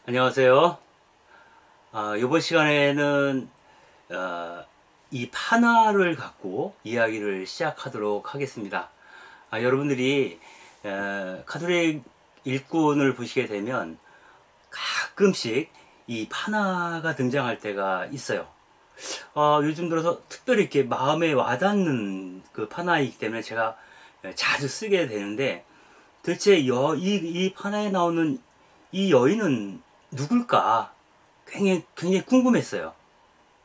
안녕하세요. 이번 시간에는 이 판화를 갖고 이야기를 시작하도록 하겠습니다. 여러분들이 카톨릭 일꾼을 보시게 되면 가끔씩 이 판화가 등장할 때가 있어요. 요즘 들어서 특별히 이렇게 마음에 와닿는 그 판화이기 때문에 제가 자주 쓰게 되는데, 도대체 이 판화에 나오는 이 여인은 누굴까 굉장히 궁금했어요.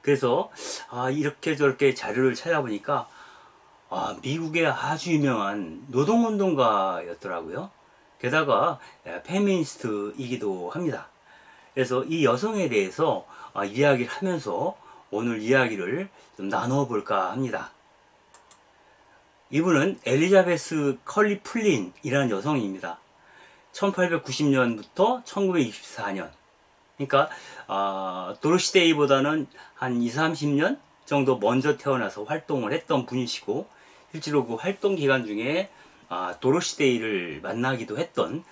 그래서 이렇게 저렇게 자료를 찾아보니까 미국의 아주 유명한 노동운동가였더라고요. 게다가 페미니스트이기도 합니다. 그래서 이 여성에 대해서 이야기를 하면서 오늘 이야기를 좀 나눠볼까 합니다. 이분은 엘리자베스 컬리 플린이라는 여성입니다. 1890년부터 1924년. 그러니까 도로시 데이보다는 한 2, 30년 정도 먼저 태어나서 활동을 했던 분이시고, 실제로 그 활동 기간 중에 도로시 데이를 만나기도 했던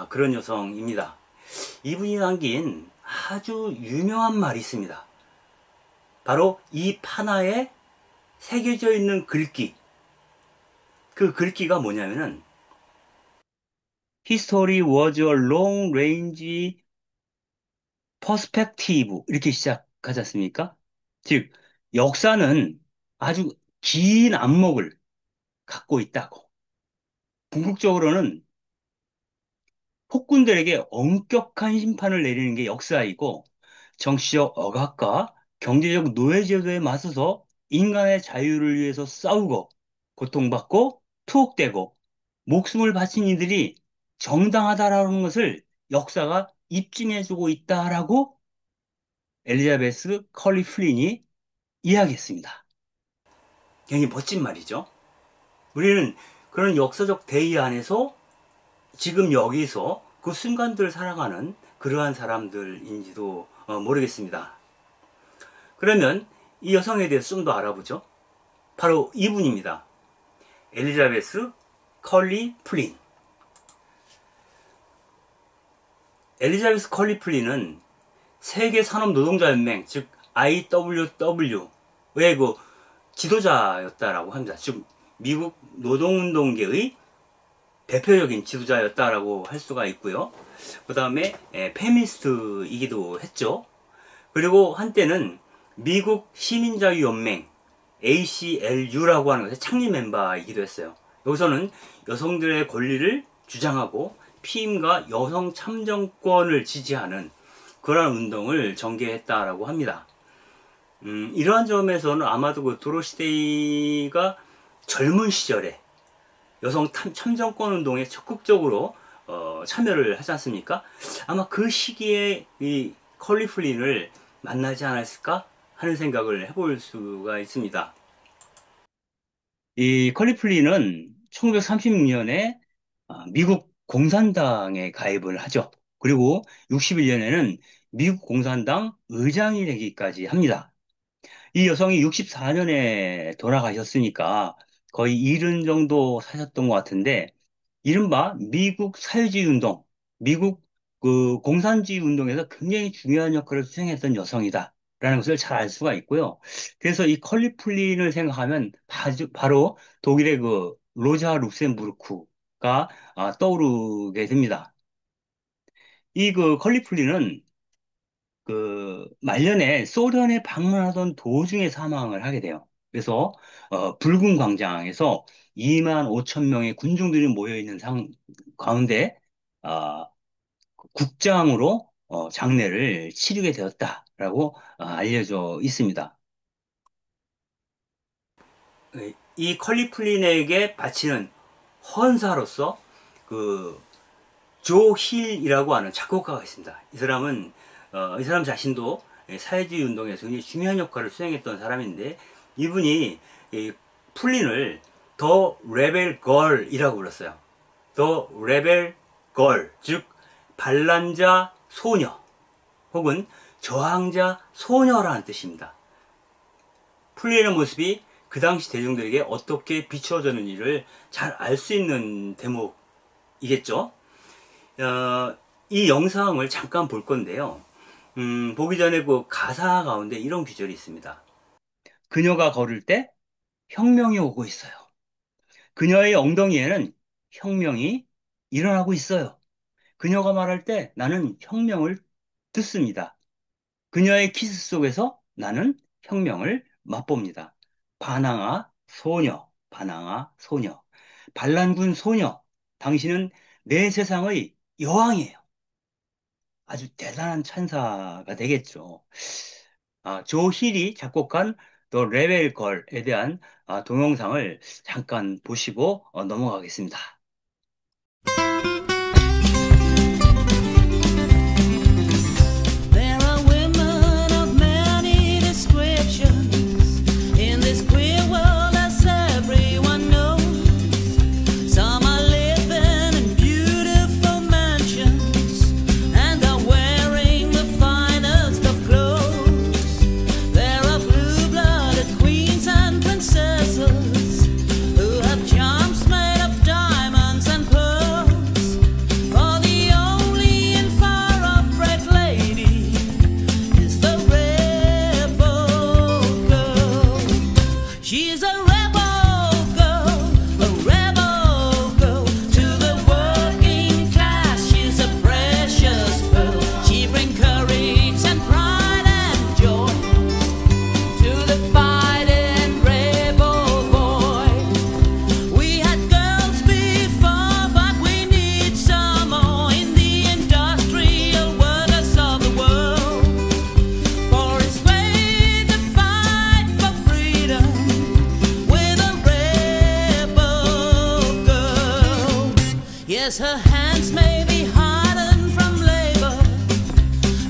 그런 여성입니다. 이분이 남긴 아주 유명한 말이 있습니다. 바로 이 판화에 새겨져 있는 글귀. 그 글귀가 뭐냐면은 History was a long range perspective 이렇게 시작하지 않습니까? 즉 역사는 아주 긴 안목을 갖고 있다고. 궁극적으로는 폭군들에게 엄격한 심판을 내리는 게 역사이고, 정치적 억압과 경제적 노예제도에 맞서서 인간의 자유를 위해서 싸우고 고통받고 투옥되고 목숨을 바친 이들이 정당하다라는 것을 역사가 입증해주고 있다라고 엘리자베스 컬리 플린이 이야기했습니다. 굉장히 멋진 말이죠. 우리는 그런 역사적 대의 안에서 지금 여기서 그 순간들을 살아가는 그러한 사람들인지도 모르겠습니다. 그러면 이 여성에 대해서 좀 더 알아보죠. 바로 이분입니다. 엘리자베스 컬리 플린. 엘리자베스 컬리 플린은 세계산업노동자연맹, 즉 IWW의 그 지도자였다라고 합니다. 즉 미국 노동운동계의 대표적인 지도자였다라고 할 수가 있고요. 그 다음에 페미니스트이기도 했죠. 그리고 한때는 미국 시민자유연맹 ACLU라고 하는 것의 창립 멤버이기도 했어요. 여기서는 여성들의 권리를 주장하고 피임과 여성 참정권을 지지하는 그러한 운동을 전개했다라고 합니다. 이러한 점에서는 아마도 그 도로시데이가 젊은 시절에 여성 참정권 운동에 적극적으로 참여를 하지 않습니까? 아마 그 시기에 이 컬리 플린을 만나지 않았을까 하는 생각을 해볼 수가 있습니다. 이 컬리 플린은 1936년에 미국 공산당에 가입을 하죠. 그리고 61년에는 미국 공산당 의장이 되기까지 합니다. 이 여성이 64년에 돌아가셨으니까 거의 70 정도 사셨던 것 같은데, 이른바 미국 사회주의 운동, 미국 그 공산주의 운동에서 굉장히 중요한 역할을 수행했던 여성이다라는 것을 잘 알 수가 있고요. 그래서 이 컬리 플린을 생각하면 바로 독일의 그 로자 룩셈부르크가 떠오르게 됩니다. 이 그 컬리 플린은 그 말년에 소련에 방문하던 도중에 사망을 하게 돼요. 그래서 붉은 광장에서 2만 5천 명의 군중들이 모여 있는 가운데 어, 국장으로 장례를 치르게 되었다라고 알려져 있습니다. 이 컬리 플린에게 바치는 헌사로서 조 힐이라고 하는 작곡가가 있습니다. 이 사람은 이 사람 자신도 사회주의 운동에서 굉장히 중요한 역할을 수행했던 사람인데, 이분이 이 플린을 더 레벨 걸이라고 불렀어요. 더 레벨 걸, 즉 반란자 소녀 혹은 저항자 소녀라는 뜻입니다. 플린의 모습이 그 당시 대중들에게 어떻게 비추어졌는지를 잘 알 수 있는 대목이겠죠. 이 영상을 잠깐 볼 건데요. 보기 전에 그 가사 가운데 이런 구절이 있습니다. 그녀가 걸을 때 혁명이 오고 있어요. 그녀의 엉덩이에는 혁명이 일어나고 있어요. 그녀가 말할 때 나는 혁명을 듣습니다. 그녀의 키스 속에서 나는 혁명을 맛봅니다. 반항아 소녀, 반항아 소녀, 반란군 소녀, 당신은 내 세상의 여왕이에요. 아주 대단한 찬사가 되겠죠. 조 힐이 작곡한 더 레벨 걸에 대한 동영상을 잠깐 보시고 넘어가겠습니다. There are women of many descriptions in this queer world, as everyone knows. Some are living in beautiful mansions and are wearing the finest of clothes. There are blue-blooded queens and princesses who have charms made of diamonds and pearls. For the only and far-off red lady is the rebel girl. She's a rebel girl to the working class. She's a precious pearl. She brings courage and pride and joy to the fighting rebel boy. We had girls before, but we need some more in the industrial workers of the world. For it's great to fight for freedom with a rebel girl. Yes, her hands may be hardened from labor,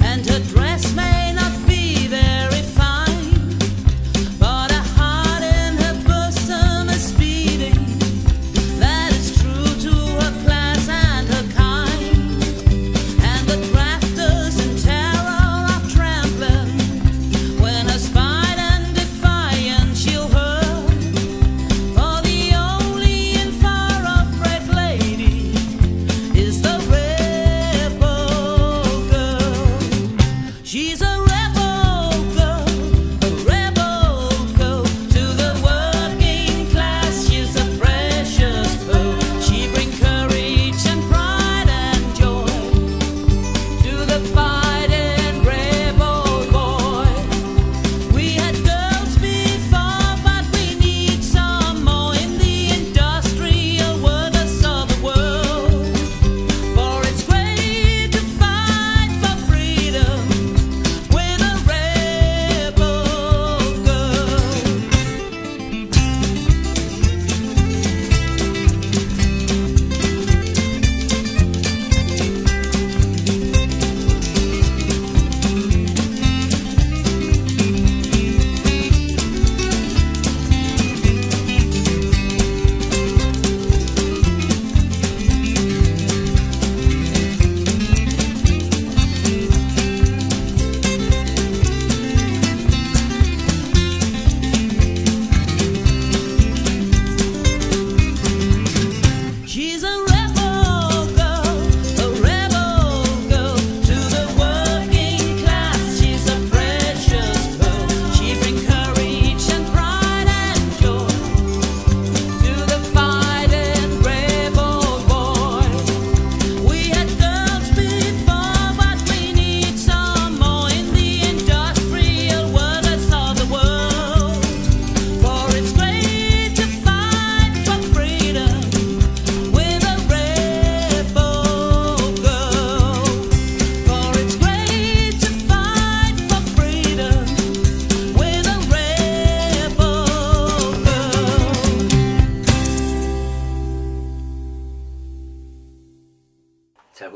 and her dress may not be very fine, but her heart in her bosom is beating. That is true to her class and her kind. And the drafters in terror are trembling when her spite and defiance she'll hurl. For the only and far-off red lady is the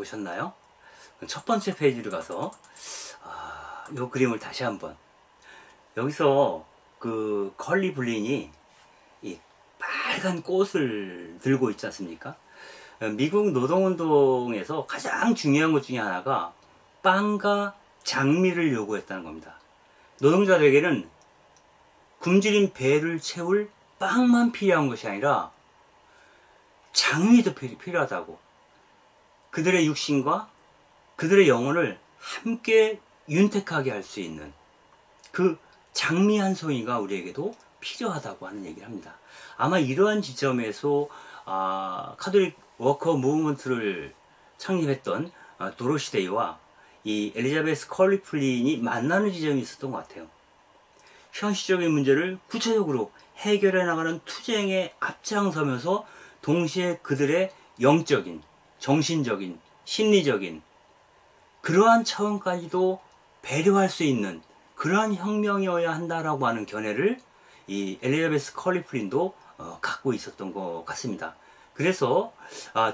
보셨나요? 첫 번째 페이지로 가서 이 그림을 다시 한번, 여기서 그 컬리 블린이 이 빨간 꽃을 들고 있지 않습니까? 미국 노동운동에서 가장 중요한 것 중에 하나가 빵과 장미를 요구했다는 겁니다. 노동자들에게는 굶주린 배를 채울 빵만 필요한 것이 아니라 장미도 필요하다고. 그들의 육신과 그들의 영혼을 함께 윤택하게 할 수 있는 그 장미 한 송이가 우리에게도 필요하다고 하는 얘기를 합니다. 아마 이러한 지점에서 카톨릭 워커 무브먼트를 창립했던 도로시 데이와 이 엘리자베스 컬리 플린이 만나는 지점이 있었던 것 같아요. 현실적인 문제를 구체적으로 해결해 나가는 투쟁에 앞장서면서 동시에 그들의 영적인, 정신적인, 심리적인 그러한 차원까지도 배려할 수 있는 그러한 혁명이어야 한다라고 하는 견해를 이 엘리자베스 컬리 플린도 갖고 있었던 것 같습니다. 그래서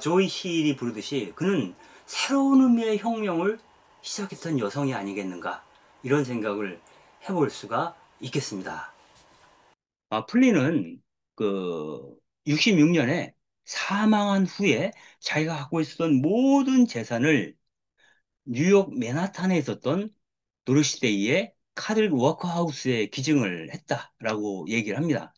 조이 힐이 부르듯이 그는 새로운 의미의 혁명을 시작했던 여성이 아니겠는가, 이런 생각을 해볼 수가 있겠습니다. 플린은 그 66년에 사망한 후에 자기가 갖고 있었던 모든 재산을 뉴욕 맨하탄에 있었던 도로시데이의 카톨릭 워커하우스에 기증을 했다라고 얘기를 합니다.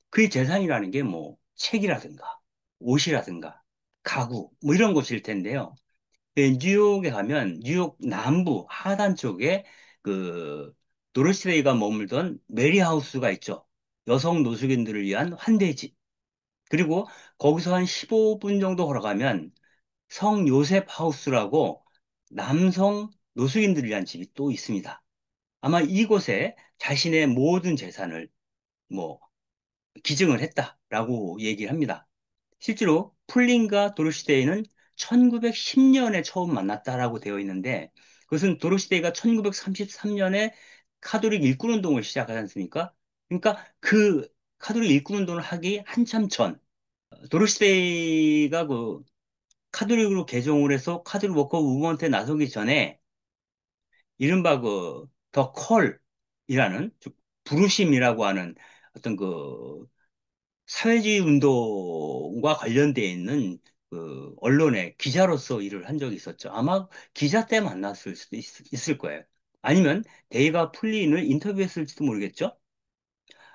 그 재산이라는 게 뭐 책이라든가 옷이라든가 가구 뭐 이런 것일 텐데요. 뉴욕에 가면 뉴욕 남부 하단 쪽에 그 도로시데이가 머물던 메리하우스가 있죠. 여성 노숙인들을 위한 환대지. 그리고 거기서 한 15분 정도 걸어가면 성 요셉 하우스라고 남성 노숙인들을 위한 집이 또 있습니다. 아마 이곳에 자신의 모든 재산을 뭐 기증을 했다라고 얘기를 합니다. 실제로 플린과 도로시데이는 1910년에 처음 만났다라고 되어 있는데, 그것은 도로시데이가 1933년에 카톨릭 일꾼운동을 시작하지 않습니까? 그러니까 그 카톨릭 일꾼운동을 하기 한참 전, 도로시데이가 그 카톨릭으로 개종을 해서 카톨릭 워커 무브먼트에 나서기 전에 이른바 그 더 콜이라는 부르심이라고 하는 어떤 그 사회주의 운동과 관련되어 있는 그 언론의 기자로서 일을 한 적이 있었죠. 아마 기자 때 만났을 수도 있을 거예요. 아니면 데이가 플린을 인터뷰했을지도 모르겠죠.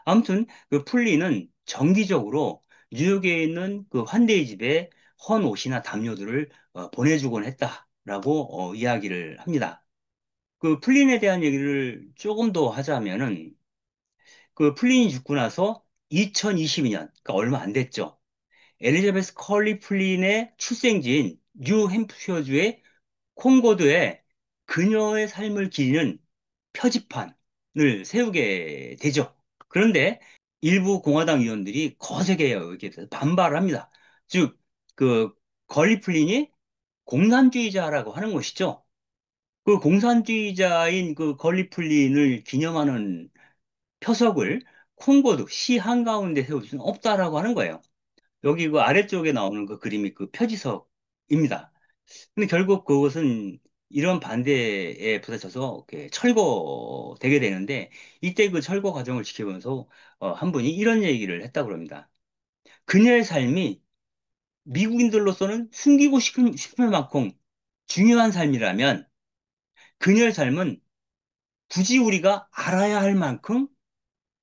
아무튼 그 플린은 정기적으로 뉴욕에 있는 그 환대의 집에 헌 옷이나 담요들을 보내주곤 했다라고 이야기를 합니다. 그 플린에 대한 얘기를 조금 더 하자면은 그 플린이 죽고 나서 2022년, 그러니까 얼마 안 됐죠. 엘리자베스 컬리 플린의 출생지인 뉴햄프셔주의 콩고드에 그녀의 삶을 기리는 표지판을 세우게 되죠. 그런데 일부 공화당 의원들이 거세게 여기에 대해서 반발을 합니다. 즉, 그 컬리 플린이 공산주의자라고 하는 것이죠. 그 공산주의자인 그 컬리 플린을 기념하는 표석을 콩고드 시 한가운데 세울 수는 없다라고 하는 거예요. 여기 그 아래쪽에 나오는 그 그림이 그 표지석입니다. 근데 결국 그것은 이런 반대에 부딪혀서 이렇게 철거되게 되는데, 이때 그 철거 과정을 지켜보면서 한 분이 이런 얘기를 했다고 합니다. 그녀의 삶이 미국인들로서는 숨기고 싶을 만큼 중요한 삶이라면 그녀의 삶은 굳이 우리가 알아야 할 만큼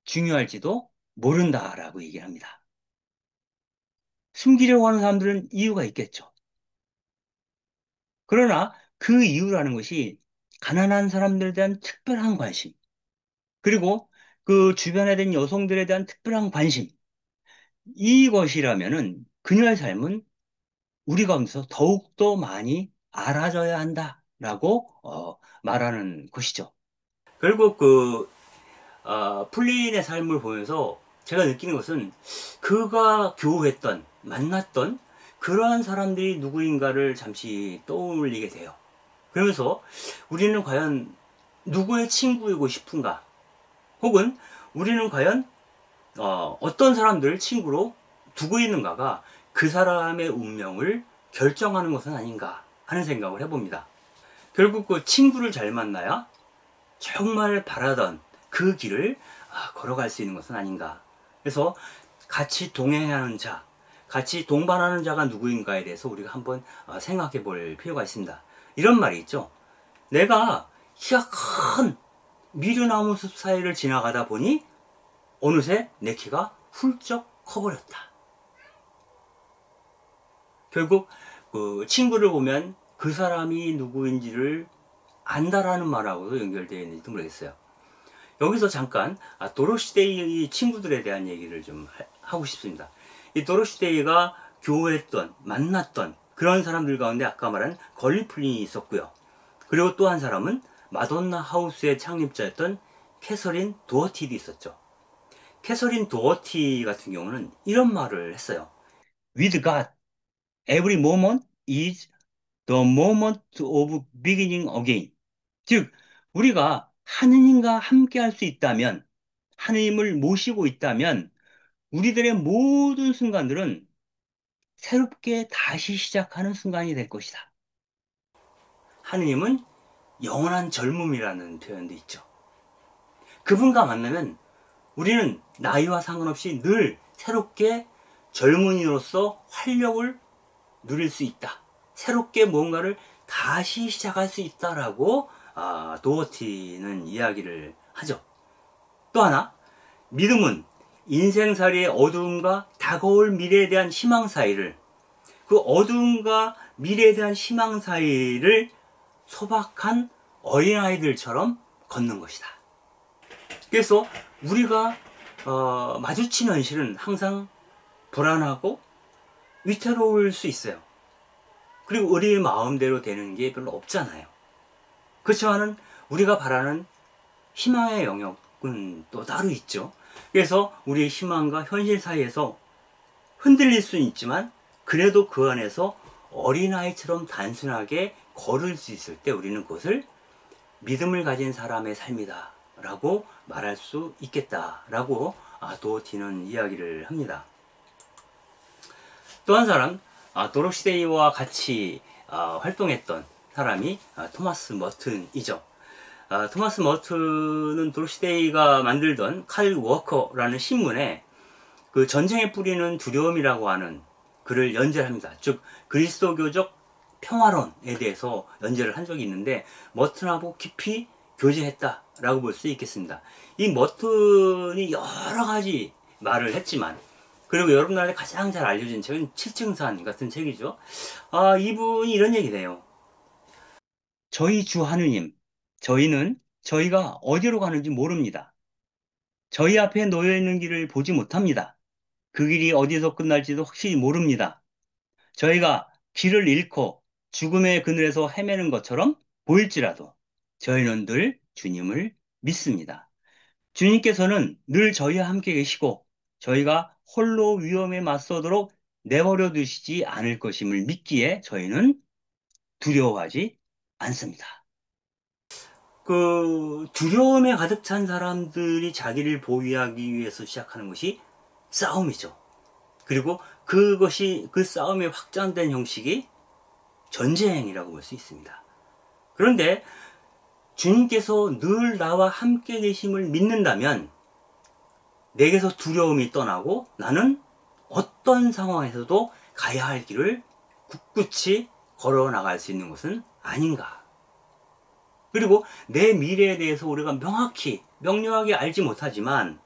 중요할지도 모른다라고 얘기를 합니다. 숨기려고 하는 사람들은 이유가 있겠죠. 그러나 그 이유라는 것이 가난한 사람들에 대한 특별한 관심, 그리고 그 주변에 된 여성들에 대한 특별한 관심, 이것이라면은 그녀의 삶은 우리 가운데서 더욱더 많이 알아져야 한다라고 말하는 것이죠. 결국 그 플린의 삶을 보면서 제가 느끼는 것은 그가 교우했던, 만났던 그러한 사람들이 누구인가를 잠시 떠올리게 돼요. 그러면서 우리는 과연 누구의 친구이고 싶은가? 혹은 우리는 과연 어떤 사람들을 친구로 두고 있는가가 그 사람의 운명을 결정하는 것은 아닌가? 하는 생각을 해봅니다. 결국 그 친구를 잘 만나야 정말 바라던 그 길을 걸어갈 수 있는 것은 아닌가. 그래서 같이 동행하는 자, 같이 동반하는 자가 누구인가에 대해서 우리가 한번 생각해 볼 필요가 있습니다. 이런 말이 있죠. 내가 키가 큰 미류나무 숲 사이를 지나가다 보니 어느새 내 키가 훌쩍 커버렸다. 결국 그 친구를 보면 그 사람이 누구인지를 안다라는 말하고도 연결되어 있는지도 모르겠어요. 여기서 잠깐 도로시데이의 친구들에 대한 얘기를 좀 하고 싶습니다. 이 도로시데이가 교호했던, 만났던 그런 사람들 가운데 아까 말한 걸리플린이 있었고요. 그리고 또 한 사람은 마돈나 하우스의 창립자였던 캐서린 도어티도 있었죠. 캐서린 도어티 같은 경우는 이런 말을 했어요. With God, every moment is the moment of beginning again. 즉, 우리가 하느님과 함께 할 수 있다면, 하느님을 모시고 있다면, 우리들의 모든 순간들은 새롭게 다시 시작하는 순간이 될 것이다. 하느님은 영원한 젊음이라는 표현도 있죠. 그분과 만나면 우리는 나이와 상관없이 늘 새롭게 젊은이로서 활력을 누릴 수 있다. 새롭게 뭔가를 다시 시작할 수 있다라고 도어티는 이야기를 하죠. 또 하나, 믿음은 인생살이의 어두움과 다가올 미래에 대한 희망 사이를, 그 어두움과 미래에 대한 희망 사이를 소박한 어린아이들처럼 걷는 것이다. 그래서 우리가 마주치는 현실은 항상 불안하고 위태로울 수 있어요. 그리고 우리의 마음대로 되는 게 별로 없잖아요. 그렇지만은 우리가 바라는 희망의 영역은 또 따로 있죠. 그래서 우리의 희망과 현실 사이에서 흔들릴 수는 있지만 그래도 그 안에서 어린아이처럼 단순하게 걸을 수 있을 때 우리는 그것을 믿음을 가진 사람의 삶이다 라고 말할 수 있겠다 라고 도어티는 이야기를 합니다. 또 한 사람, 도로시데이와 같이 활동했던 사람이 토마스 머튼이죠. 토마스 머튼은 도로시데이가 만들던 칼 워커라는 신문에 그 전쟁의 뿌리는 두려움이라고 하는 글을 연재합니다. 즉 그리스도교적 평화론에 대해서 연재를 한 적이 있는데 머튼하고 깊이 교제했다라고 볼 수 있겠습니다. 이 머튼이 여러 가지 말을 했지만, 그리고 여러분들한테 가장 잘 알려진 책은 칠층산 같은 책이죠. 이분이 이런 얘기를 해요. 저희 주 하느님, 저희는 저희가 어디로 가는지 모릅니다. 저희 앞에 놓여있는 길을 보지 못합니다. 그 길이 어디서 끝날지도 확실히 모릅니다. 저희가 길을 잃고 죽음의 그늘에서 헤매는 것처럼 보일지라도 저희는 늘 주님을 믿습니다. 주님께서는 늘 저희와 함께 계시고 저희가 홀로 위험에 맞서도록 내버려 두시지 않을 것임을 믿기에 저희는 두려워하지 않습니다. 그 두려움에 가득 찬 사람들이 자기를 보호하기 위해서 시작하는 것이 싸움이죠. 그리고 그것이 그 싸움이 확장된 형식이 전쟁이라고 볼 수 있습니다. 그런데 주님께서 늘 나와 함께 계심을 믿는다면 내게서 두려움이 떠나고 나는 어떤 상황에서도 가야 할 길을 굳굳이 걸어 나갈 수 있는 것은 아닌가. 그리고 내 미래에 대해서 우리가 명료하게 알지 못하지만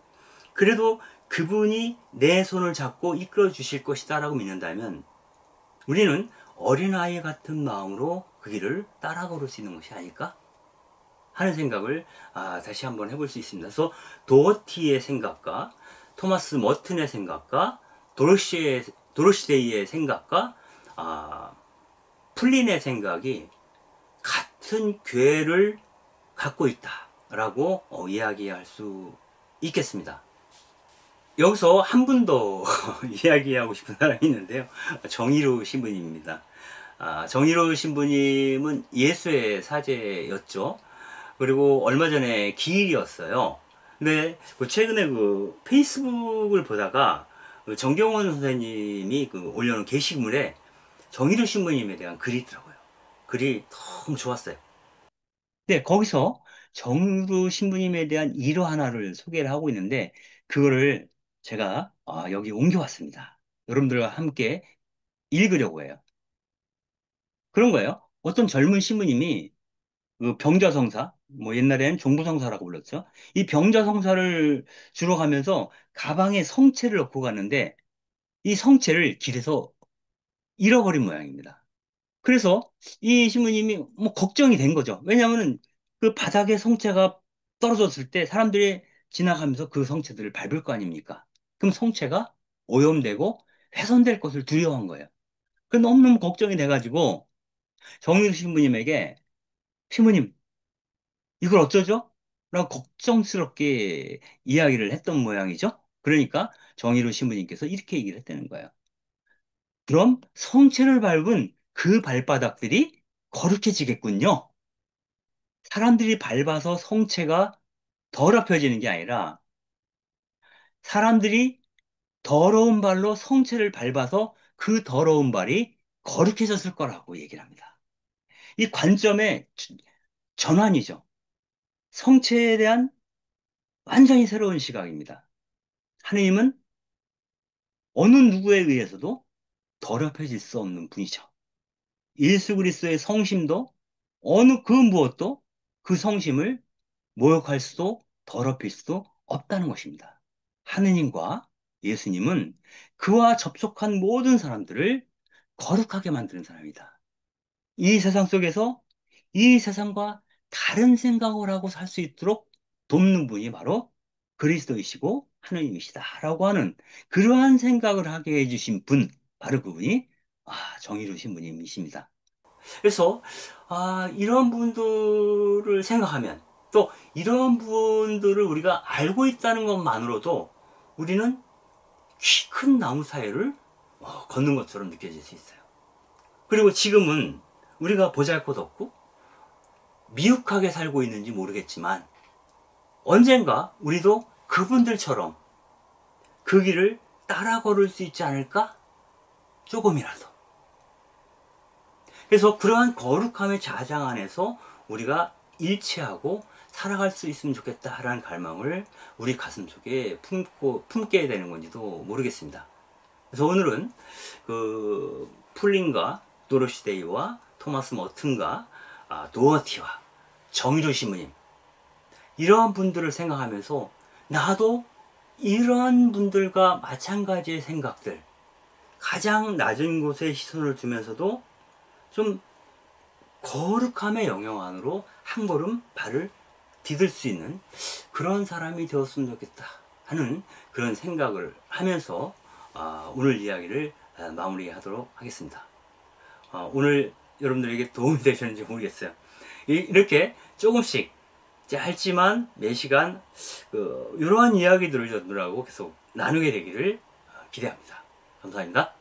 그래도 그분이 내 손을 잡고 이끌어 주실 것이다 라고 믿는다면 우리는 어린아이 같은 마음으로 그 길을 따라 걸을 수 있는 것이 아닐까 하는 생각을 다시 한번 해볼 수 있습니다. 그래서 도어티의 생각과 토마스 머튼의 생각과 도로시데이의 생각과 플린의 생각이 같은 궤를 갖고 있다라고 이야기할 수 있겠습니다. 여기서 한 분 더 이야기하고 싶은 사람이 있는데요. 정의로 신부님입니다. 정의로 신부님은 예수의 사제였죠. 그리고 얼마 전에 기일이었어요. 근데 최근에 그 페이스북을 보다가 정경원 선생님이 올려놓은 게시물에 정의로 신부님에 대한 글이 있더라고요. 글이 너무 좋았어요. 네, 거기서 정유루 신부님에 대한 일화 하나를 소개를 하고 있는데, 그거를 제가 여기 옮겨왔습니다. 여러분들과 함께 읽으려고 해요. 그런 거예요. 어떤 젊은 신부님이 그 병자성사, 뭐 옛날에는 종부성사라고 불렀죠. 이 병자성사를 주러 가면서 가방에 성체를 넣고 갔는데, 이 성체를 길에서 잃어버린 모양입니다. 그래서 이 신부님이 뭐 걱정이 된 거죠. 왜냐하면 그 바닥에 성체가 떨어졌을 때 사람들이 지나가면서 그 성체들을 밟을 거 아닙니까? 그럼 성체가 오염되고 훼손될 것을 두려워한 거예요. 그 너무너무 걱정이 돼가지고 정유 신부님에게 신부님 이걸 어쩌죠? 라고 걱정스럽게 이야기를 했던 모양이죠. 그러니까 정의로 신부님께서 이렇게 얘기를 했다는 거예요. 그럼 성체를 밟은 그 발바닥들이 거룩해지겠군요. 사람들이 밟아서 성체가 더럽혀지는 게 아니라 사람들이 더러운 발로 성체를 밟아서 그 더러운 발이 거룩해졌을 거라고 얘기를 합니다. 이 관점의 전환이죠. 성체에 대한 완전히 새로운 시각입니다. 하느님은 어느 누구에 의해서도 더럽혀질 수 없는 분이죠. 예수 그리스도의 성심도 어느 그 무엇도 그 성심을 모욕할 수도 더럽힐 수도 없다는 것입니다. 하느님과 예수님은 그와 접촉한 모든 사람들을 거룩하게 만드는 사람이다. 이 세상 속에서 이 세상과 다른 생각을 하고 살 수 있도록 돕는 분이 바로 그리스도이시고 하느님이시다라고 하는 그러한 생각을 하게 해주신 분, 바로 그분이 정의로우신 분이십니다. 그래서 이런 분들을 생각하면 또 이런 분들을 우리가 알고 있다는 것만으로도 우리는 키 큰 나무 사이를 걷는 것처럼 느껴질 수 있어요. 그리고 지금은 우리가 보잘것없고 미혹하게 살고 있는지 모르겠지만 언젠가 우리도 그분들처럼 그 길을 따라 걸을 수 있지 않을까? 조금이라도. 그래서 그러한 거룩함의 자장 안에서 우리가 일치하고 살아갈 수 있으면 좋겠다라는 갈망을 우리 가슴속에 품게 되는 건지도 모르겠습니다. 그래서 오늘은 그 풀린과 도로시 데이와 토마스 머튼과 도어티와 정의로 신부님 이러한 분들을 생각하면서 나도 이러한 분들과 마찬가지의 생각들 가장 낮은 곳에 시선을 두면서도 좀 거룩함의 영역 안으로 한 걸음 발을 디딜 수 있는 그런 사람이 되었으면 좋겠다 하는 그런 생각을 하면서 오늘 이야기를 마무리하도록 하겠습니다. 오늘 여러분들에게 도움이 되셨는지 모르겠어요. 이렇게 조금씩 짧지만 매시간 이러한 이야기들을 여러분들하고 계속 나누게 되기를 기대합니다. 감사합니다.